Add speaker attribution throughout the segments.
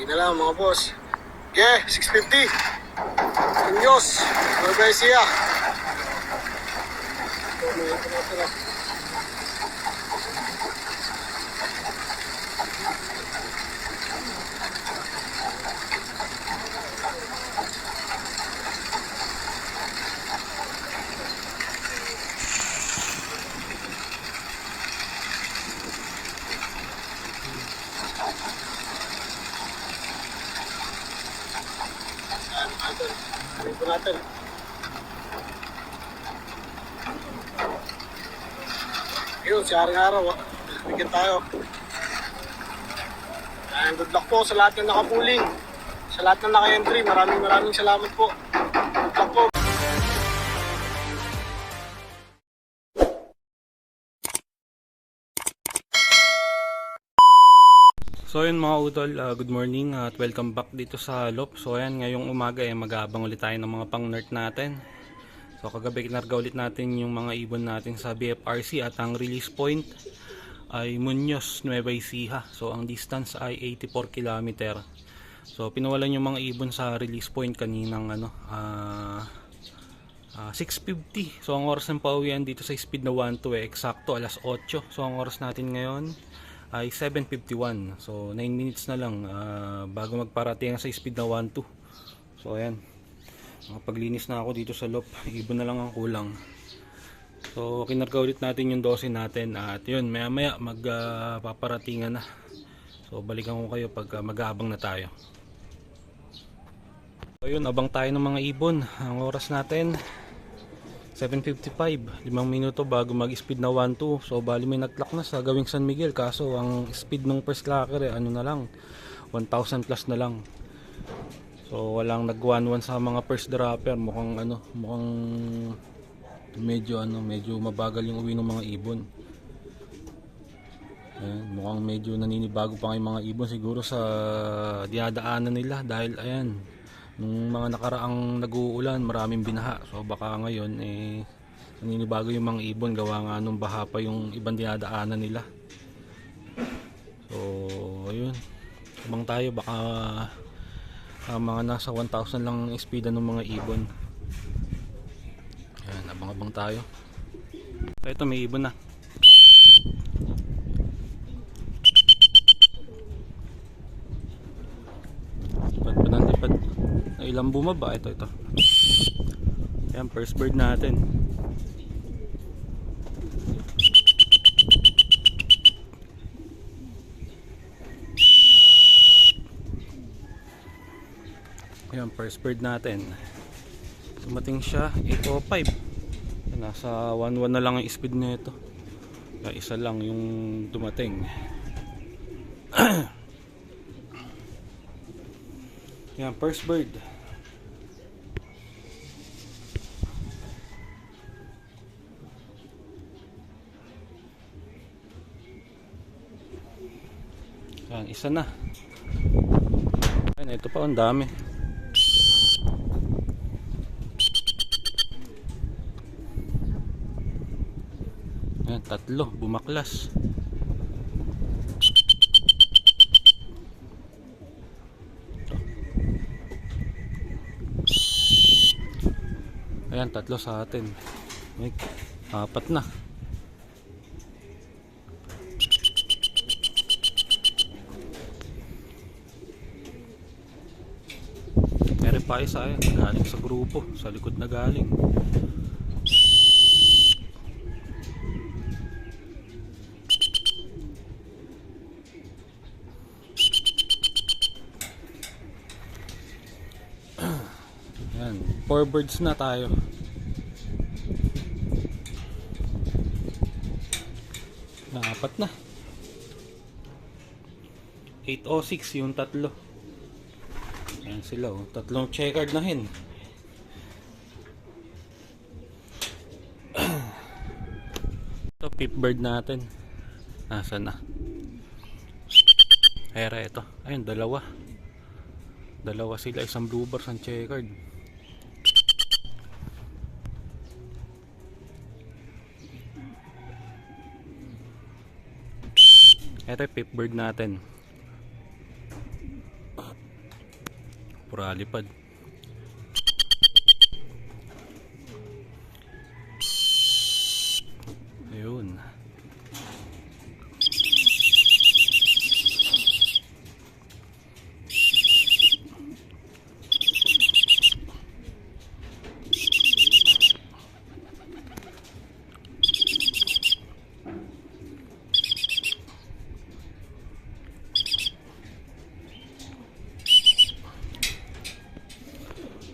Speaker 1: Yun na lang mga boss. Okay, 650. Inyos. Norvesia. Ito natin. Yun, si Aring Araw. Bigyan tayo. And good luck po sa lahat ng nakapuling. Sa lahat ng naka-entry. Maraming salamat po. Good luck po.
Speaker 2: So yun mga utol, good morning at welcome back dito sa Lop. So ayan, ngayong umaga mag-aabang ulit tayo ng mga pang-nerd natin. So kagabi kinarga ulit natin yung mga ibon natin sa BFRC at ang release point ay Muñoz, Nueva Ecija. So ang distance ay 84 km. So pinawalan yung mga ibon sa release point kaninang 6:50. So ang oras ng pauwian dito sa speed na 1-2 eksakto alas 8. So ang oras natin ngayon ay 7:51. So 9 minutes na lang bago magparating sa speed na 1-2. So ayan, nakapaglinis na ako dito sa Lop. Ibon na lang ang kulang. So kinarga ulit natin yung 12 natin at yun, maya maya magpaparatingan na. So balikan ko kayo pag mag-aabang na tayo. So yun, abang tayo ng mga ibon. Ang oras natin 7:55, 5 minuto bago mag-speed na 1-2. So bali may nag-clock na sa gawing San Miguel, kaso ang speed ng first clocker ano na lang 1,000 plus na lang. So walang nag-1-1 sa mga first dropper. Mukhang medyo mabagal yung uwi ng mga ibon. Ayan, mukhang medyo naninibago pa yung mga ibon siguro sa dinadaanan nila dahil ayan, nung mga nakaraang nag-uulan maraming binaha. So baka ngayon naninibago yung mga ibon gawa nga nung baha pa yung ibang dinadaanan nila. So ayun, abang tayo, baka mga nasa 1,000 lang speedan ng mga ibon. Ayan, abang tayo. So ito, may ibon na. Lipad. Ilang bumaba, ito. Ayan, first bird natin. Ayan, first bird natin. Dumating siya 8:05. Nasa 1-1 na lang ang speed nito. Kaya isa lang yung dumating. Ayan, first bird. Ayan, isa na. Ayan, ito pa, ang dami. Ayan, tatlo, bumaklas. Ayan, tatlo sa atin. May 4 na. Meron pa isa, galing sa grupo, sa likod na galing. Ayan, 4 birds na tayo. Apat na. 8:06 yung tatlo. Ayan sila, tatlong checkered na hen. Ito, pip bird natin. Nasaan na? Hera, ito. Ayun, dalawa sila, isang bluebird, isang checkered. Ito yung pip bird natin. Pura lipad. Ayun.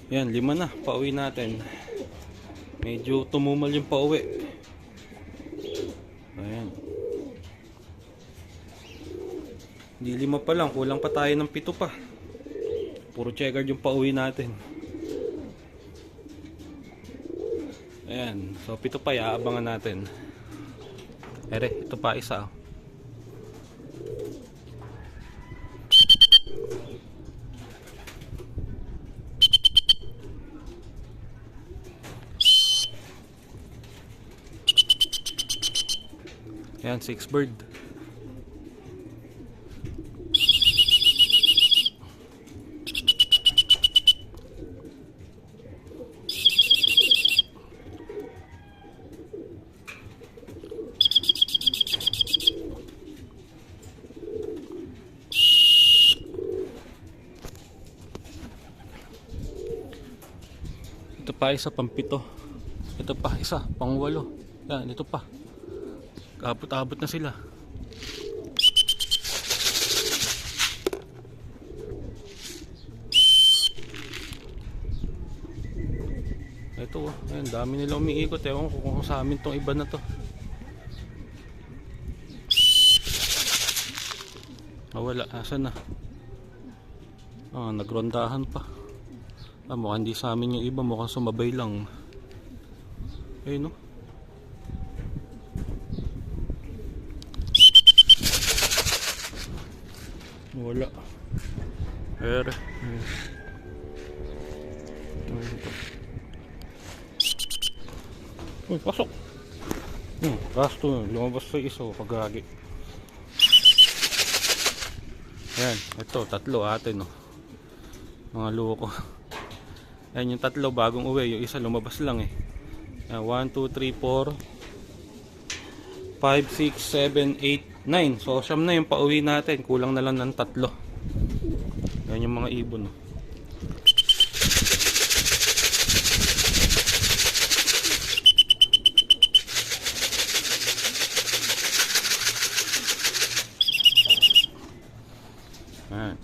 Speaker 2: Yan, 5 na. Pauwi natin. Medyo tumumal yung pauwi. Ayan. Hindi 5 pa lang. Kulang pa tayo ng 7 pa. Puro checkered yung pauwi natin. Ayan. So 7 pa. Iaabangan natin. Ere, ito pa isa. Ayan, 6 bird. Ito pa isa, pang 7. Ito pa isa, pang 8. Yan, ito pa. Abot-abot na sila. Ito, ayun, dami nila umiikot. Ewan ko kung sa amin tong iba na to. Wala, asan na? Nagrondahan pa. Mukhang hindi sa amin yung iba, mukhang sumabay lang. Ayun, no? Wala. Ere. Uy, pasok. Gasto, lumabas sa iso, pagagi. Ayan, ito, 3 atin, no. Mga loko. Ayan yung 3 bagong uwi, yung isa lumabas lang eh. Ayan, 1, 2, 3, 4 5, 6, 7, 8, 9. So siyam na yung pauwi natin. Kulang na lang ng 3. Yan yung mga ibon, no? Ayan.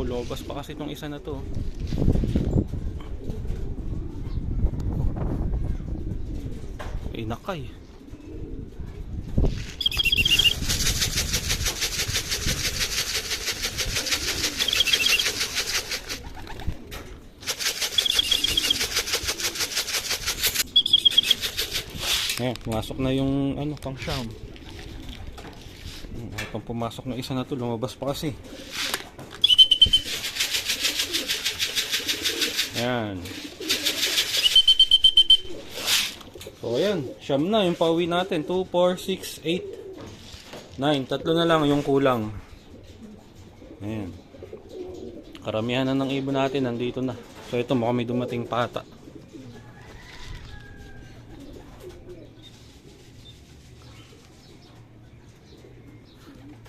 Speaker 2: Lobas pa kasi itong isa na to. Nakay. Pumasok na yung pang siyam. Itong pumasok na isa na to, lumabas pa kasi. Ayan. So ayan, siyam na yung pauwi natin. 2, 4, 6, 8, 9. 3 na lang yung kulang. Ayan. Karamihan na ng ibon natin nandito na. So ito, mukhang may dumating pata.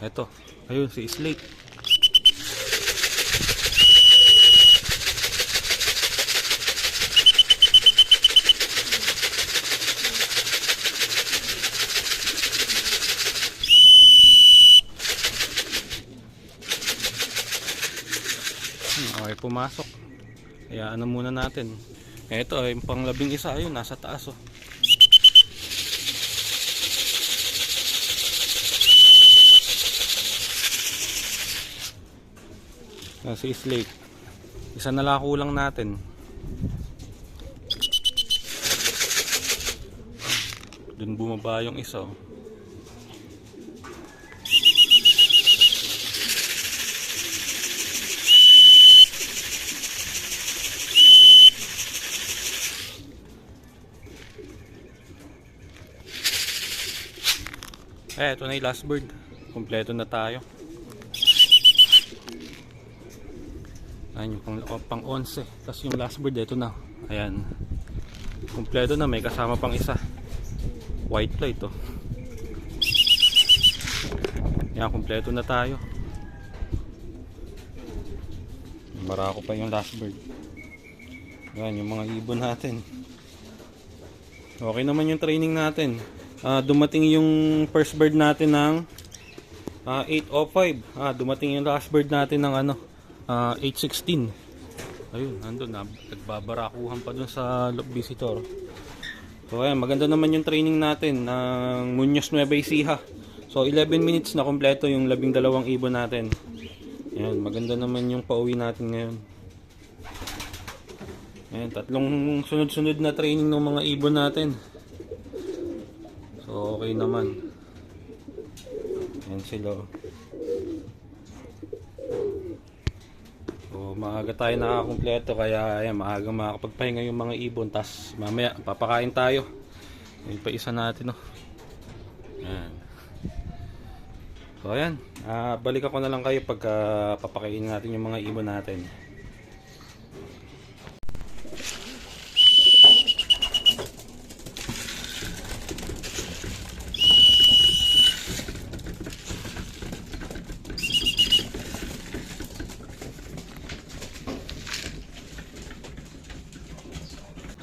Speaker 2: Ito, ayun si Slate. Okay, pumasok. Kaya ano muna natin. Ito, yung pang 11 ayun, nasa taas, oh. Si Slate. Isa na lang kulang natin. Dun bumaba yung isa, oh. Ito na yung last bird. Kompleto na tayo. Ayan yung pang 11. Tapos yung last bird, ito na. Ayan. Kompleto na, may kasama pang isa. White flight to. Ayan, kompleto na tayo. Barako pa yung last bird. Ayan, yung mga ibon natin. Okay naman yung training natin. Dumating yung first bird natin ng 8:05. Dumating yung last bird natin ng 8:16. Ayun, nandun na. Nagbabarakuhan pa dun sa visitor. So ayan, maganda naman yung training natin ng Muñoz Nueva Ecija. So 11 minutes na kompleto yung 12 ibon natin. Ayan, maganda naman yung pauwi natin ngayon. Ayan, tatlong sunod-sunod na training ng mga ibon natin. So okay naman. Ayan sila. So maaga tayo nakakumpleto, kaya ayan, maaga makakapagpahinga yung mga ibon. Tas mamaya papakain tayo. Ayan pa isa natin, oh. Ayan. So ayan, balik ako na lang kayo pagka papakainin natin yung mga ibon natin.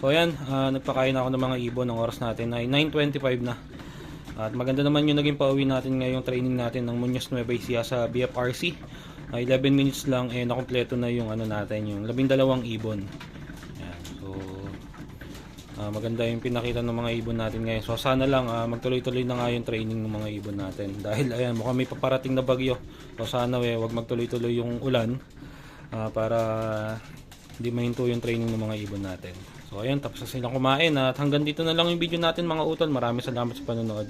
Speaker 2: So ayan, nagpakain ako ng mga ibon. Ang oras natin ay 9:25 na. At maganda naman yung naging pauwi natin ngayong training natin ng Muñoz Nueva Ecija sa BFRC. 11 minutes lang nakompleto na yung natin, yung 12 ibon. Ayan, so maganda yung pinakita ng mga ibon natin ngayon. So sana lang magtuloy-tuloy na nga yung training ng mga ibon natin. Dahil ayan, mukhang may paparating na bagyo. So sana wag magtuloy-tuloy yung ulan para hindi mahinto yung training ng mga ibon natin. So ayun, tapos na silang kumain at hanggang dito na lang yung video natin mga utol. Maraming salamat sa panonood.